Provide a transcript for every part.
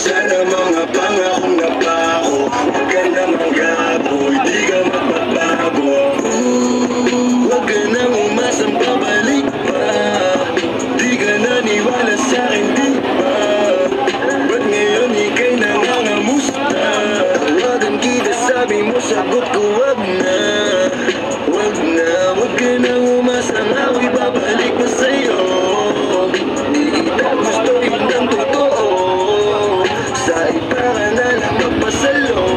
Sana mga pangakong napako, huwag ka namang gago, di ka magbabago. Huwag ka nang umasang babalik pa, di ka naniwala sa'kin, di ba? Ba't ngayon ika'y nangangamusta? Tawagan kita, sabi mo, sagot ko wag na. Wag na, wag ka nang umasang ako'y babalik pa sa'yo. Di kita gusto, yun ang totoo. Sa iba ka na lang magpasalo.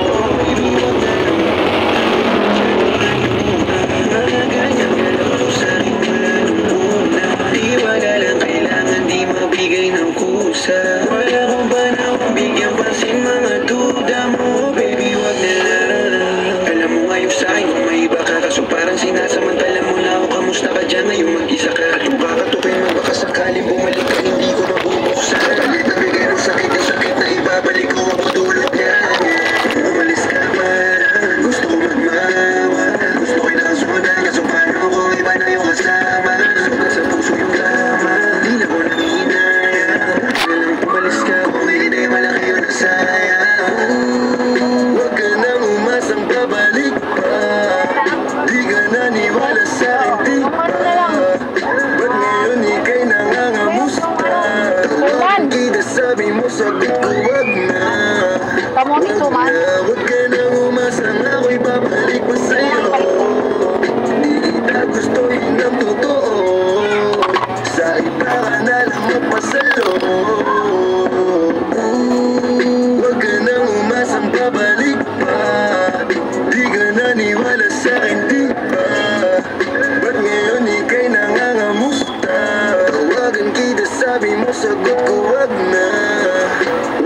Ganyan ka lang po sa'kin wala nung una. Tiwala lang kailangan di mabigay ng kusa. Wala kong panahon bigyan pansin mga duda mo. Baby wag na lang. Alam mo ayaw sa'kin kung may iba ka. Kaso parang sinasamantala mo na ako. Kamusta ka dyan ngayong mag-isa ka? At kung kakatukin man baka sakaling bumalik ka, hindi ko mabubuksan. Palit na bigay ng sakit yung sakit na ibabalik ko ako dulot niya. Umalis ka man, gusto ko magmawa. Gusto ko lang sumunod, kaso paano ko iba na yung kasama. Sugat sa puso yung drama, di na ko nanginaya. Huwag na lang pumalis ka, kung hindi malaki yun ang sayang. Huwag ka nang umasang babalik pa, di ka naniwala sa'kin, di ba? Ba't ngayon ika'y nangangamusta? Tawagan kita, sabi mo, sagot ko wag na. Wag na, wag ka nang umasang ako'y babalik pa sa'yo. Di kita gusto, yun ang totoo. Sa iba ka na lang magpasalo. Wag ka nang umasang babalik pa, di ka naniwala sa'kin, di ba? Ba't ngayon ika'y nangangamusta? Tawagan kita, sabi mo, sagot ko wag na.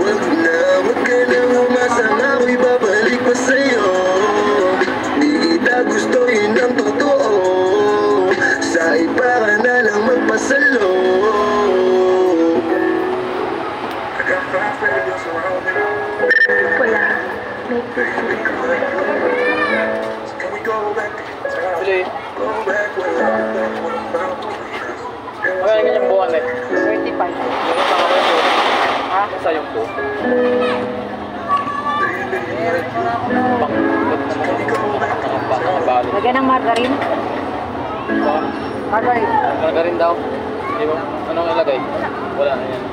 Wag na, wag ka nang umasang ako'y babalik pa sa'yo. Di kita gusto, yun ang totoo. Sa iba ka na lang magpasalo. Wala. Actually, wala na ganyang buwan eh. 35. Ha? Sa yung po. Bali. Lagyan ng margarine. Margarine. Margarine daw. Di ba? Anong ilagay? Wala na yan.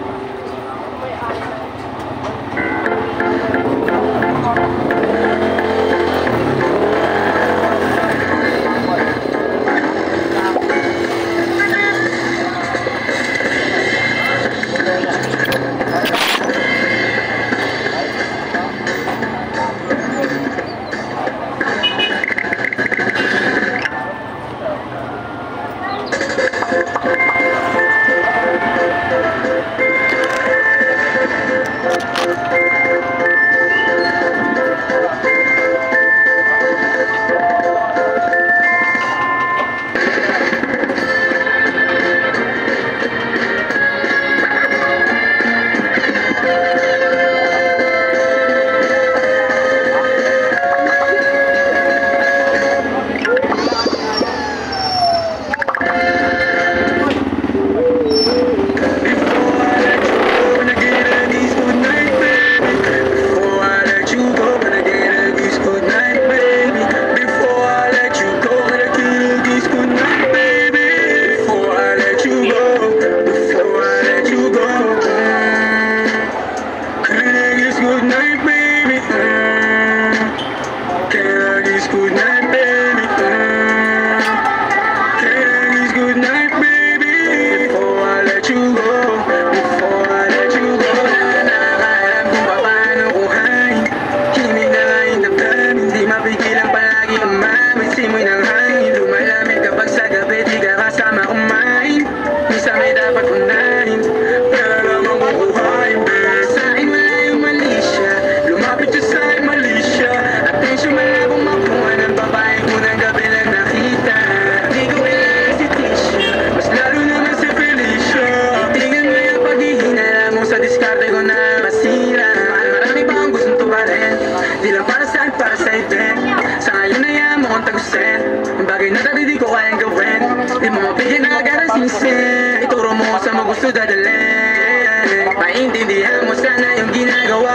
Ituro mo sa mo gusto dadalhin. Maintindihan mo sana yung ginagawa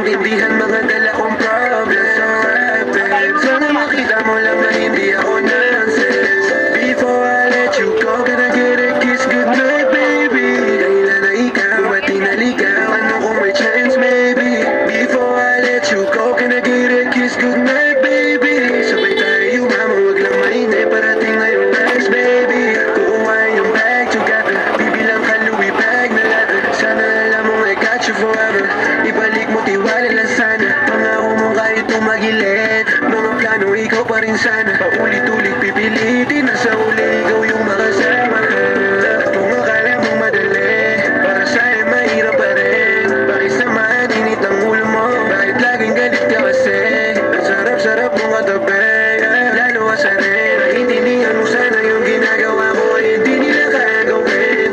maintindihan mga dala kong problems sa private. Sana makita mo lang na hindi ako nonsense. Before I let you go, can I get a kiss goodnight, baby? Dahilan na ikaw, ba't tinaligaw? Ano kung may chance, maybe? Before I let you go, can I get a kiss goodnight, baby? Sabay tayo, mama, wag lang mainip. Parating ngayong last, baby. Kukuha yung bag together, bibilang ka Louis bag na leather. Sana alam mo I got you forever. Ibalik mo, tiwala lang sana. Pangako mo kahit tumagilid. Mga plano, ikaw pa rin sana. Paulit-ulit pipilitin na sa uli ikaw yung makasama. Kung akala mong madali, para sa'yo mahirap pa rin. Bakit naman init ang ulo mo? Bakit laging galit ka kasi? Ang sarap-sarap mong katabi, lalo ka sa rin. Naiintindihan mo sana yung ginagawa ko ay hindi nila kaya gawin.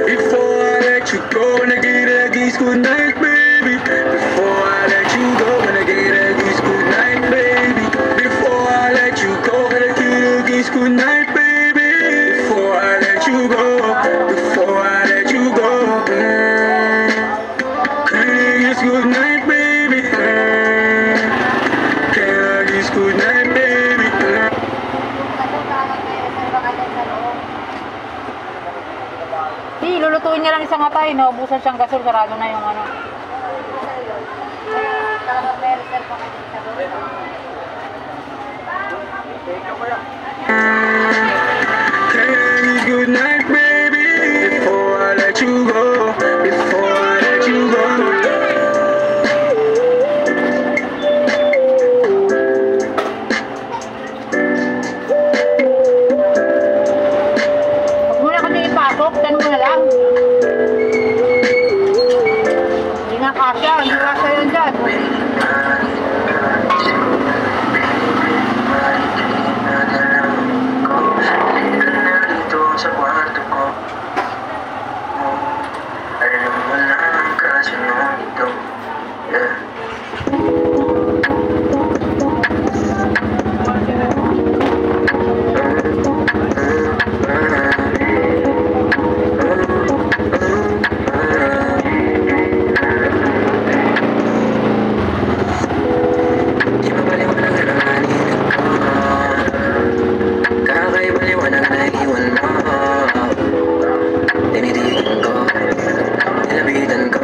Before I let you go, nag-i-ragis good night, baby. Before I let you go, nag-i-ragis good night, baby. Before I let you go, nag-i-ragis good night, baby. Before I let you go, before I let you go, nag-i-ragis good night, baby. Nag-i-ragis good night, baby. Di, lulutuin niya lang isang atay, naubusan siyang gasol, sarado na yung ano. Nag-i-ragis good night, baby. Before I let you go, before I let you go. Huwag mo na kami ipasok, tan mo na lang. Hindi nga kasya, hindi kasya yun dyan. Sa kwarto ko, alam mo lang kasi nung ito, yeah. Di mapaliwanag na nanginig ko, kakaibaliwanag na iwan mo. Tinitingin ko, nilapitan ko,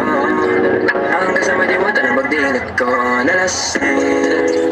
hanggang sa madiwata na magdilat ko, nalasing.